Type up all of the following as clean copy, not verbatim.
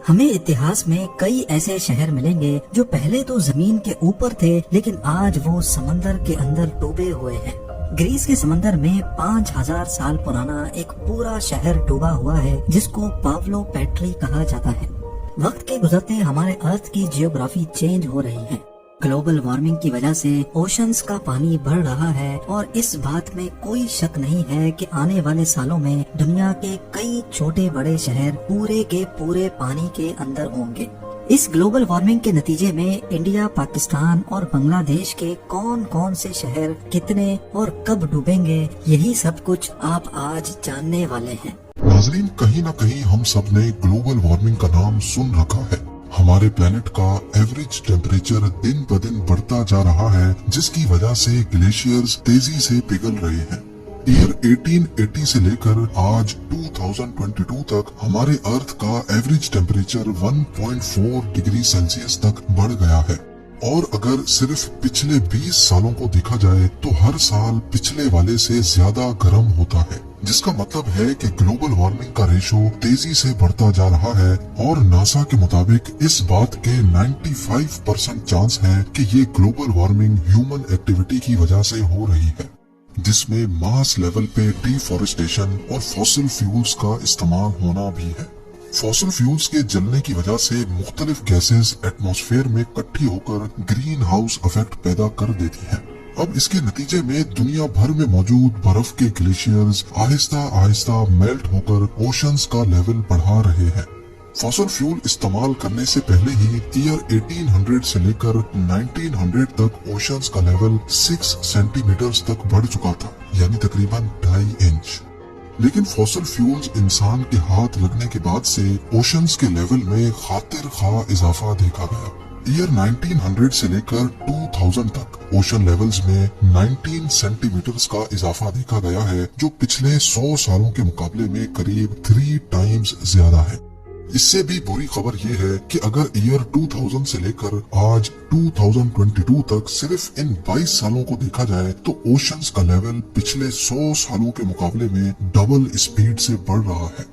ہمیں اتہاس میں کئی ایسے شہر ملیں گے جو پہلے تو زمین کے اوپر تھے لیکن آج وہ سمندر کے اندر ڈوبے ہوئے ہیں۔ گریس کے سمندر میں 5000 سال پرانا ایک پورا شہر ڈوبا ہوا ہے جس کو پاولو پیٹری کہا جاتا ہے۔ وقت کے گزرتے ہمارے ارتھ کی جیوگرافی چینج ہو رہی ہے۔ گلوبل وارمنگ کی وجہ سے اوشنز کا پانی بڑھ رہا ہے اور اس بات میں کوئی شک نہیں ہے کہ آنے والے سالوں میں دنیا کے کئی چھوٹے بڑے شہر پورے کے پورے پانی کے اندر ہوں گے۔ اس گلوبل وارمنگ کے نتیجے میں انڈیا، پاکستان اور بنگلہ دیش کے کون کون سے شہر کتنے اور کب ڈوبیں گے، یہی سب کچھ آپ آج جاننے والے ہیں۔ ناظرین، کہیں نہ کہیں ہم سب نے گلوبل وارمنگ کا نام سن رکھا ہے۔ ہمارے پلانٹ کا ایوریج ٹیمپریچر دن بدن بڑھتا جا رہا ہے جس کی وجہ سے گلیشیئرز تیزی سے پگھل رہے ہیں۔ ایئر 1880 سے لے کر آج 2022 تک ہمارے ارتھ کا ایوریج ٹیمپریچر 1.4 ڈگری سیلسیس تک بڑھ گیا ہے، اور اگر صرف پچھلے 20 سالوں کو دیکھا جائے تو ہر سال پچھلے والے سے زیادہ گرم ہوتا ہے، جس کا مطلب ہے کہ گلوبل وارمنگ کا ریشو تیزی سے بڑھتا جا رہا ہے، اور ناسا کے مطابق اس بات کے 95% چانس ہے کہ یہ گلوبل وارمنگ ہیومن ایکٹیویٹی کی وجہ سے ہو رہی ہے، جس میں ماس لیول پہ ڈیفارسٹیشن اور فوسل فیولز کا استعمال ہونا بھی ہے۔ فوسل فیولز کے جلنے کی وجہ سے مختلف گیسز ایٹماسفیئر میں اکٹھی ہو کر گرین ہاؤس ایفیکٹ پیدا کر دیتی ہیں۔ اب اس کے نتیجے میں دنیا بھر میں موجود برف کے گلیشیئرز آہستہ آہستہ میلٹ ہو کر اوشنز کا لیول بڑھا رہے ہیں۔ فوسل فیول استعمال کرنے سے پہلے ہی ایئر 1800 سے لے کر 1900 تک اوشنز کا لیول 6 سینٹی میٹرز تک بڑھ چکا تھا، یعنی تقریباً 2.5 انچ۔ لیکن فوسل فیولز انسان کے ہاتھ لگنے کے بعد سے اوشنز کے لیول میں خاطر خواہ اضافہ دیکھا گیا۔ ایئر 1900 سے لے کر 2000 تک اوشن لیولز میں 19 سینٹی میٹرز کا اضافہ دیکھا گیا ہے، جو پچھلے 100 سالوں کے مقابلے میں قریب 3 ٹائمز زیادہ ہے۔ اس سے بھی بری خبر یہ ہے کہ اگر ایئر 2000 سے لے کر آج 2022 تک صرف ان 22 سالوں کو دیکھا جائے تو اوشنز کا لیول پچھلے 100 سالوں کے مقابلے میں ڈبل اسپیڈ سے بڑھ رہا ہے۔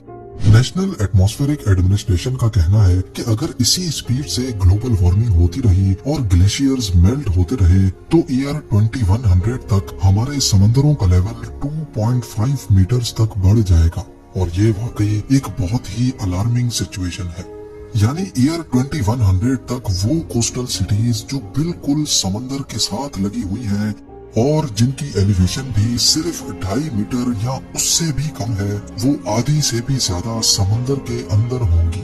نیشنل ایٹماسفیرک ایڈمنسٹریشن کا کہنا ہے کہ اگر اسی اسپیڈ سے گلوبل وارمنگ ہوتی رہی اور گلیشیئرز میلٹ ہوتے رہے تو ایئر 2100 تک ہمارے سمندروں کا لیول 2.5 میٹرز تک بڑھ جائے گا، اور یہ واقعی ایک بہت ہی الارمنگ سچویشن ہے۔ یعنی ایئر 2100 تک وہ کوسٹل سٹیز جو بالکل سمندر کے ساتھ لگی ہوئی ہیں اور جن کی ایلیویشن بھی صرف 2.5 میٹر یا اس سے بھی کم ہے، وہ آدھی سے بھی زیادہ سمندر کے اندر ہوں گی،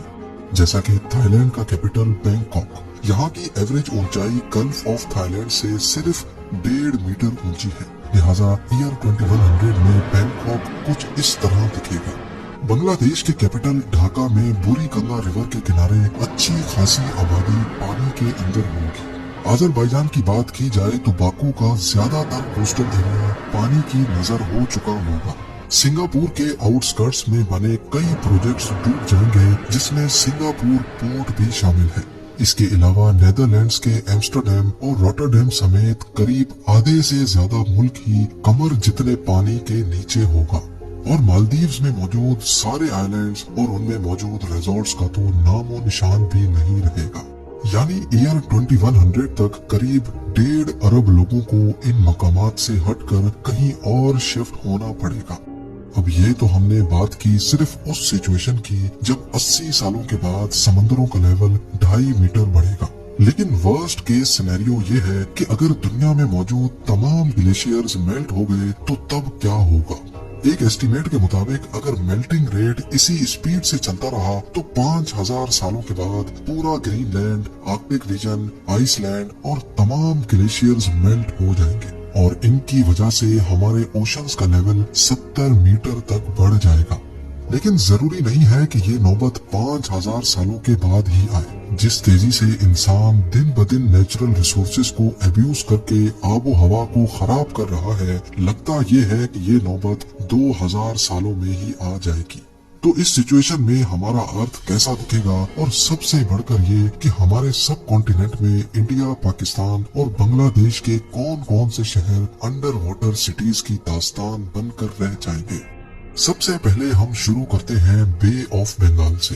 جیسا کہ تھائی لینڈ کا کیپٹل بینکاک۔ یہاں کی ایوریج اونچائی گلف آف تھائی لینڈ سے صرف 1.5 میٹر اونچی ہے، لہٰذا ایئر 2100 میں بینکاک کچھ اس طرح دکھے گا۔ بنگلہ دیش کے کیپٹل ڈھاکہ میں بوری گنگا ریور کے کنارے اچھی خاصی آبادی پانی کے اندر ہوگی۔ آذربائیجان کی بات کی جائے تو باکو کا زیادہ تر کوسٹل ایریا پانی کی نظر ہو چکا ہوگا۔ سنگاپور کے آؤٹ سکرٹس میں بنے کئی پروجیکٹس ڈوب جائیں گے، جس میں سنگاپور پورٹ بھی شامل ہے۔ اس کے علاوہ نیدرلینڈز کے ایمسٹرڈیم اور روٹرڈیم سمیت قریب آدھے سے زیادہ ملک ہی کمر جتنے پانی کے نیچے ہوگا، اور مالدیوز میں موجود سارے آئی لینڈز اور ان میں موجود ریزورٹس کا تو نام و نشان بھی نہیں رہے گا۔ یعنی ایئر 2100 تک قریب 1.5 ارب لوگوں کو ان مقامات سے ہٹ کر کہیں اور شفٹ ہونا پڑے گا۔ اب یہ تو ہم نے بات کی صرف اس سچویشن کی جب 80 سالوں کے بعد سمندروں کا لیول 2.5 میٹر بڑھے گا، لیکن ورسٹ کیس سینیریو یہ ہے کہ اگر دنیا میں موجود تمام گلیشیئرز میلٹ ہو گئے تو تب کیا ہوگا۔ ایک ایسٹیمیٹ کے مطابق اگر میلٹنگ ریٹ اسی اسپیڈ سے چلتا رہا تو 5000 سالوں کے بعد پورا Greenland, Arctic region, Iceland اور تمام گلیشیئرز میلٹ ہو جائیں گے، اور ان کی وجہ سے ہمارے اوشنز کا لیول 70 میٹر تک بڑھ جائے گا۔ لیکن ضروری نہیں ہے کہ یہ نوبت 5000 سالوں کے بعد ہی آئے۔ جس تیزی سے انسان دن بدن نیچرل ریسورسز کو ایبیوز کر کے آب و ہوا کو خراب کر رہا ہے، لگتا یہ ہے کہ یہ نوبت 2000 سالوں میں ہی آ جائے گی۔ تو اس سچویشن میں ہمارا ارتھ کیسا دکھے گا، اور سب سے بڑھ کر یہ کہ ہمارے سب کانٹیننٹ میں انڈیا، پاکستان اور بنگلہ دیش کے کون کون سے شہر انڈر واٹر سٹیز کی داستان بن کر رہ جائیں گے۔ سب سے پہلے ہم شروع کرتے ہیں بے آف بنگال سے۔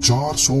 400